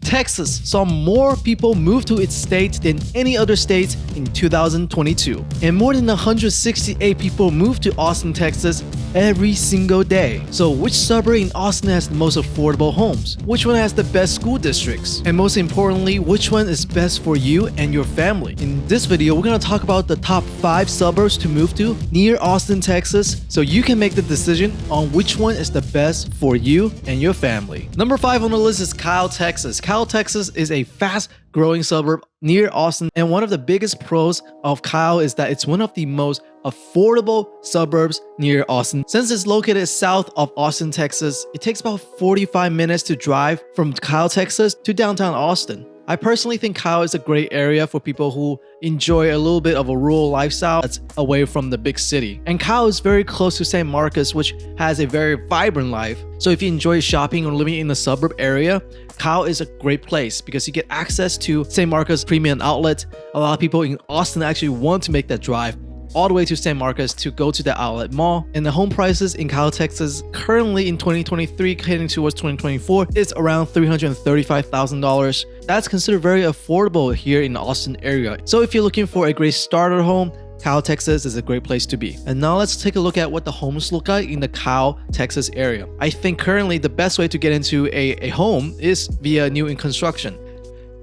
Texas saw more people move to its state than any other state in 2022. And more than 168 people moved to Austin, Texas every single day. So which suburb in Austin has the most affordable homes? Which one has the best school districts? And most importantly, which one is best for you and your family? In this video, we're going to talk about the top 5 suburbs to move to near Austin, Texas, so you can make the decision on which one is the best for you and your family. Number 5 on the list is Kyle, Texas. Kyle, Texas is a fast-growing suburb near Austin, and one of the biggest pros of Kyle is that it's one of the most affordable suburbs near Austin. Since it's located south of Austin, Texas, it takes about 45 minutes to drive from Kyle, Texas to downtown Austin. I personally think Kyle is a great area for people who enjoy a little bit of a rural lifestyle that's away from the big city. And Kyle is very close to San Marcos, which has a very vibrant life. So if you enjoy shopping or living in the suburb area, Kyle is a great place because you get access to San Marcos Premium Outlet. A lot of people in Austin actually want to make that drive all the way to San Marcos to go to the outlet mall. And the home prices in Kyle, Texas, currently in 2023, heading towards 2024, is around $335,000. That's considered very affordable here in the Austin area. So if you're looking for a great starter home, Kyle, Texas is a great place to be. And now let's take a look at what the homes look like in the Kyle, Texas area. I think currently the best way to get into a home is via new in construction.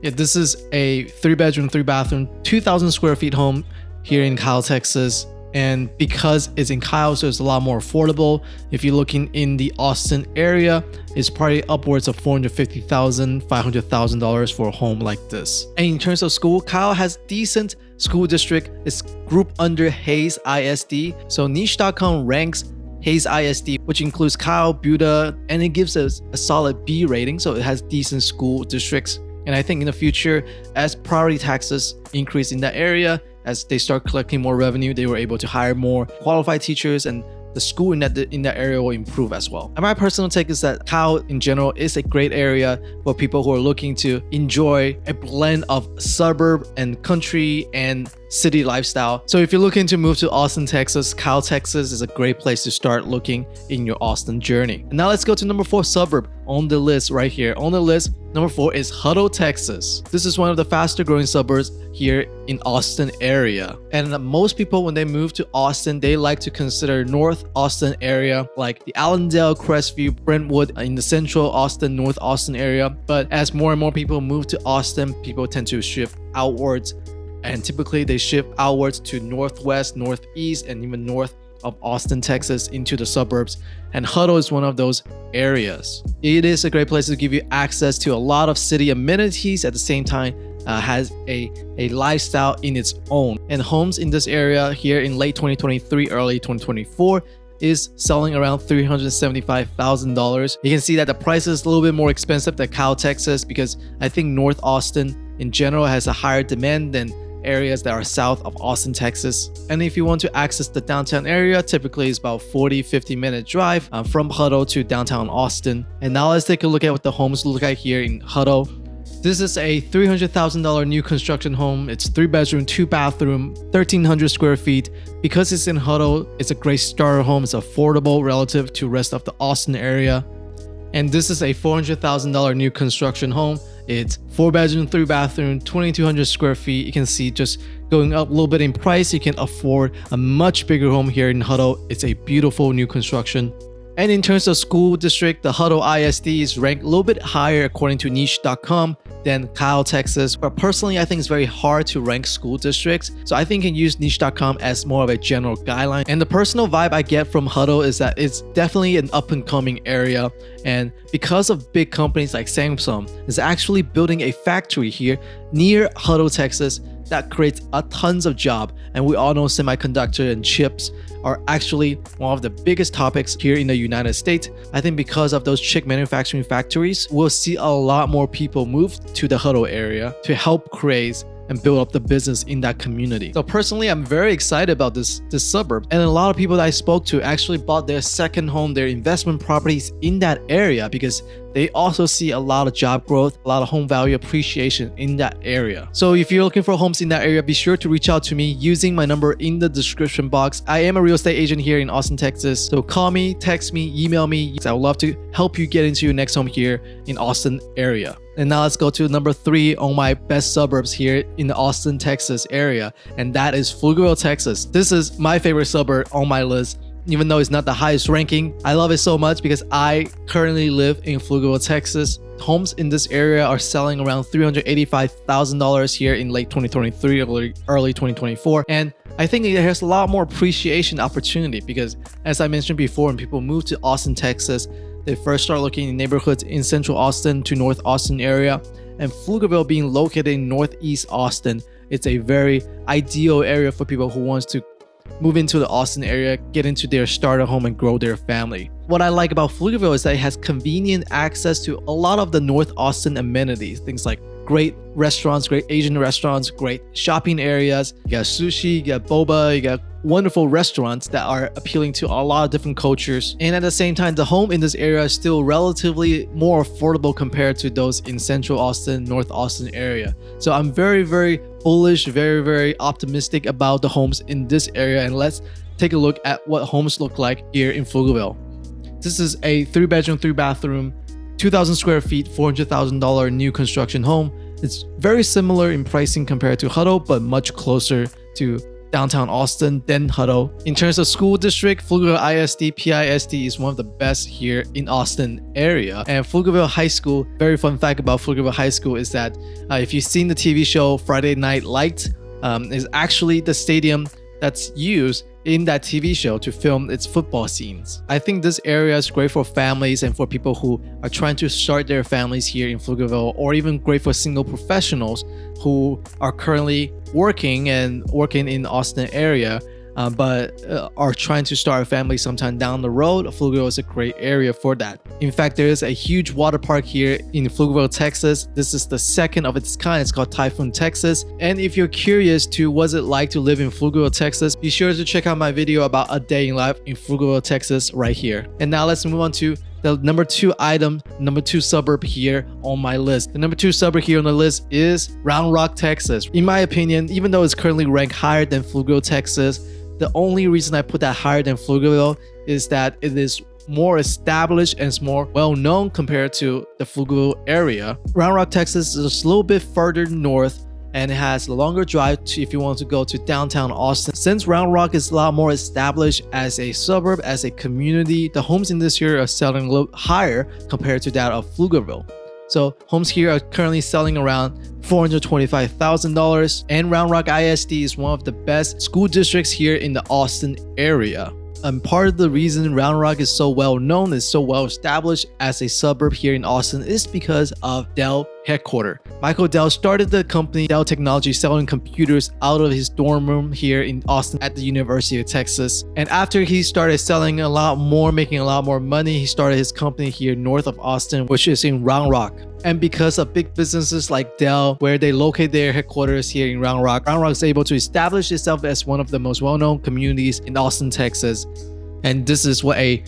Yeah, this is a 3-bedroom, 3-bathroom, 2,000 square feet home here in Kyle, Texas. And because it's in Kyle, so it's a lot more affordable. If you're looking in the Austin area, it's probably upwards of $450,000, $500,000 for a home like this. And in terms of school, Kyle has decent school district. It's grouped under Hayes ISD. So niche.com ranks Hayes ISD, which includes Kyle, Buda, and it gives us a solid B rating. So it has decent school districts. And I think in the future, as property taxes increase in that area, as they start collecting more revenue, they were able to hire more qualified teachers, and the school in that area will improve as well. And my personal take is that Kyle in general is a great area for people who are looking to enjoy a blend of suburb and country and city lifestyle. So if you're looking to move to Austin, Texas, Kyle, Texas is a great place to start looking in your Austin journey. And now let's go to number 4 suburb on the list right here. On the list, number 4 is Hutto, Texas. This is one of the faster growing suburbs here in Austin area. And most people, when they move to Austin, they like to consider North Austin area, like the Allendale, Crestview, Brentwood in the central Austin, North Austin area. But as more and more people move to Austin, people tend to shift outwards. And typically they shift outwards to northwest, northeast, and even north of Austin, Texas into the suburbs. And Hutto is one of those areas. It is a great place to give you access to a lot of city amenities, at the same time has a lifestyle in its own. And homes in this area here in late 2023, early 2024 is selling around $375,000. You can see that the price is a little bit more expensive than Kyle, Texas, because I think North Austin in general has a higher demand than areas that are south of Austin, Texas. And if you want to access the downtown area, typically it's about 40-50 minute drive from Hutto to downtown Austin. And now let's take a look at what the homes look like here in Hutto. This is a $300,000 new construction home. It's 3-bedroom, 2-bathroom, 1,300 square feet. Because it's in Hutto, it's a great starter home. It's affordable relative to rest of the Austin area. And this is a $400,000 new construction home. It's 4-bedroom, 3-bathroom, 2,200 square feet. You can see just going up a little bit in price, you can afford a much bigger home here in Hutto. It's a beautiful new construction. And in terms of school district, the Hutto ISD is ranked a little bit higher according to niche.com than Kyle, Texas. But personally, I think it's very hard to rank school districts. So I think you can use niche.com as more of a general guideline. And the personal vibe I get from Hutto is that it's definitely an up and coming area. And because of big companies like Samsung is actually building a factory here near Hutto, Texas, that creates a tons of job. And we all know semiconductor and chips are actually one of the biggest topics here in the United States. I think because of those chip manufacturing factories, we'll see a lot more people move to the Hutto area to help create and build up the business in that community. So personally, I'm very excited about this suburb. And a lot of people that I spoke to actually bought their second home, their investment properties in that area because they also see a lot of job growth, a lot of home value appreciation in that area. So if you're looking for homes in that area, be sure to reach out to me using my number in the description box. I am a real estate agent here in Austin, Texas. So call me, text me, email me. I would love to help you get into your next home here in Austin area. And now let's go to number 3 on my best suburbs here in the Austin, Texas area, and that is Pflugerville, Texas. This is my favorite suburb on my list. Even though it's not the highest ranking, I love it so much because I currently live in Pflugerville, Texas. Homes in this area are selling around $385,000 here in late 2023 or early 2024. And I think it has a lot more appreciation opportunity because, as I mentioned before, when people move to Austin, Texas, they first start looking in neighborhoods in central Austin to North Austin area. And Pflugerville being located in Northeast Austin, it's a very ideal area for people who wants to move into the Austin area, get into their starter home and grow their family. What I like about Pflugerville is that it has convenient access to a lot of the North Austin amenities, things like great restaurants, great Asian restaurants, great shopping areas. You got sushi, you got boba, you got wonderful restaurants that are appealing to a lot of different cultures. And at the same time, the home in this area is still relatively more affordable compared to those in central Austin, North Austin area. So I'm very, very bullish, very optimistic about the homes in this area. And let's take a look at what homes look like here in Pflugerville. This is a 3-bedroom, 3-bathroom, 2,000 square feet, $400,000 new construction home. It's very similar in pricing compared to Hutto, but much closer to downtown Austin than Hutto. In terms of school district, Pflugerville ISD, PISD is one of the best here in Austin area. And Pflugerville High School, very fun fact about Pflugerville High School is that if you've seen the TV show Friday Night Lights, is actually the stadium that's used in that TV show to film its football scenes. I think this area is great for families and for people who are trying to start their families here in Pflugerville, or even great for single professionals who are currently working in the Austin area, but are trying to start a family sometime down the road. Pflugerville is a great area for that. In fact, there is a huge water park here in Pflugerville, Texas. This is the second of its kind. It's called Typhoon, Texas. And if you're curious to what's it like to live in Pflugerville, Texas, be sure to check out my video about a day in life in Pflugerville, Texas right here. And now let's move on to the number 2 suburb here on my list. The number 2 suburb here on the list is Round Rock, Texas. In my opinion, even though it's currently ranked higher than Pflugerville, Texas, the only reason I put that higher than Pflugerville is that it is more established and it's more well-known compared to the Pflugerville area. Round Rock, Texas is a little bit further north and it has a longer drive if you want to go to downtown Austin. Since Round Rock is a lot more established as a suburb, as a community, the homes in this area are selling a little higher compared to that of Pflugerville. So homes here are currently selling around $425,000, and Round Rock ISD is one of the best school districts here in the Austin area. And part of the reason Round Rock is so well known, is so well established as a suburb here in Austin, is because of Dell headquarters. Michael Dell started the company Dell Technologies selling computers out of his dorm room here in Austin at the University of Texas. And after he started selling a lot more, making a lot more money, he started his company here north of Austin, which is in Round Rock. And because of big businesses like Dell, where they locate their headquarters here in Round Rock is able to establish itself as one of the most well-known communities in Austin, Texas. And this is what a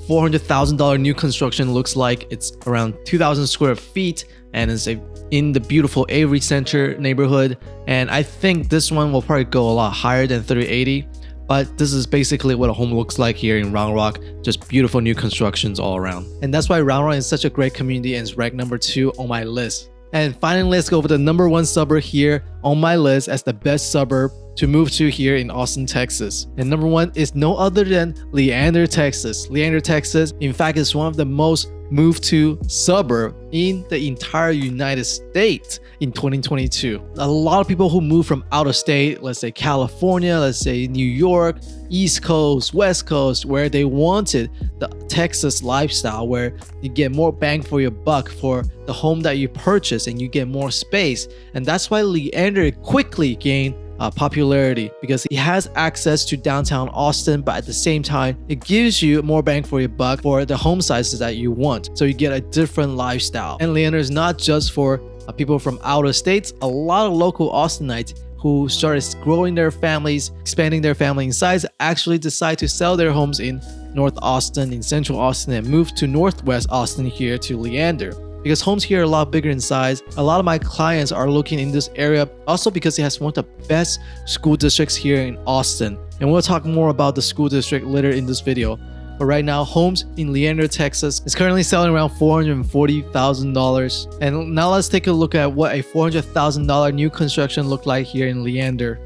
$400,000 new construction looks like. It's around 2,000 square feet and it's in the beautiful Avery Center neighborhood. And I think this one will probably go a lot higher than 380. But this is basically what a home looks like here in Round Rock. Just beautiful new constructions all around. And that's why Round Rock is such a great community and is ranked number 2 on my list. And finally, let's go over the number 1 suburb here on my list as the best suburb to move to here in Austin, Texas. And number 1 is no other than Leander, Texas. Leander, Texas, in fact, is one of the most moved to suburb in the entire United States in 2022. A lot of people who move from out of state, let's say California, let's say New York, East Coast, West Coast, where they wanted the Texas lifestyle, where you get more bang for your buck for the home that you purchase and you get more space. And that's why Leander quickly gained popularity, because it has access to downtown Austin, but at the same time, it gives you more bang for your buck for the home sizes that you want. So you get a different lifestyle. And Leander is not just for people from outer states. A lot of local Austinites who started growing their families, expanding their family in size, actually decide to sell their homes in North Austin, in Central Austin, and move to Northwest Austin here to Leander. Because homes here are a lot bigger in size. A lot of my clients are looking in this area also because it has one of the best school districts here in Austin. And we'll talk more about the school district later in this video. But right now, homes in Leander, Texas is currently selling around $440,000. And now let's take a look at what a $400,000 new construction looked like here in Leander.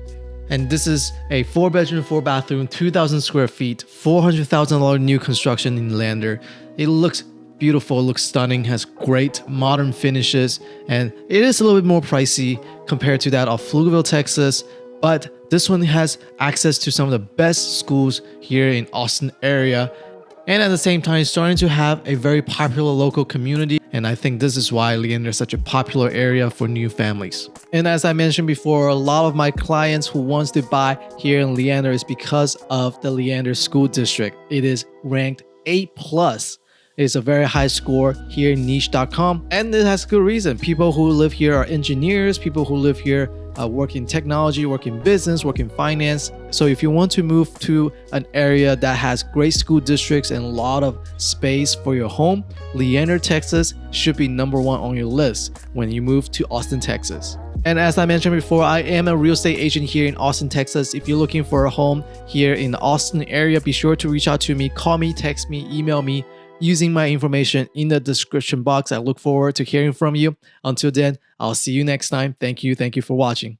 And this is a 4-bedroom, 4-bathroom, 2,000 square feet, $400,000 new construction in Leander. It looks beautiful, looks stunning, has great modern finishes, and it is a little bit more pricey compared to that of Pflugerville, Texas. But this one has access to some of the best schools here in Austin area. And at the same time, it's starting to have a very popular local community. And I think this is why Leander is such a popular area for new families. And as I mentioned before, a lot of my clients who wants to buy here in Leander is because of the Leander School District. It is ranked A+. It's a very high score here in niche.com, and it has good reason. People who live here are engineers, people who live here work in technology, work in business, work in finance. So if you want to move to an area that has great school districts and a lot of space for your home, Leander, Texas should be number 1 on your list when you move to Austin, Texas. And as I mentioned before, I am a real estate agent here in Austin, Texas. If you're looking for a home here in the Austin area, be sure to reach out to me, call me, text me, email me, using my information in the description box. I look forward to hearing from you. Until then, I'll see you next time. Thank you for watching.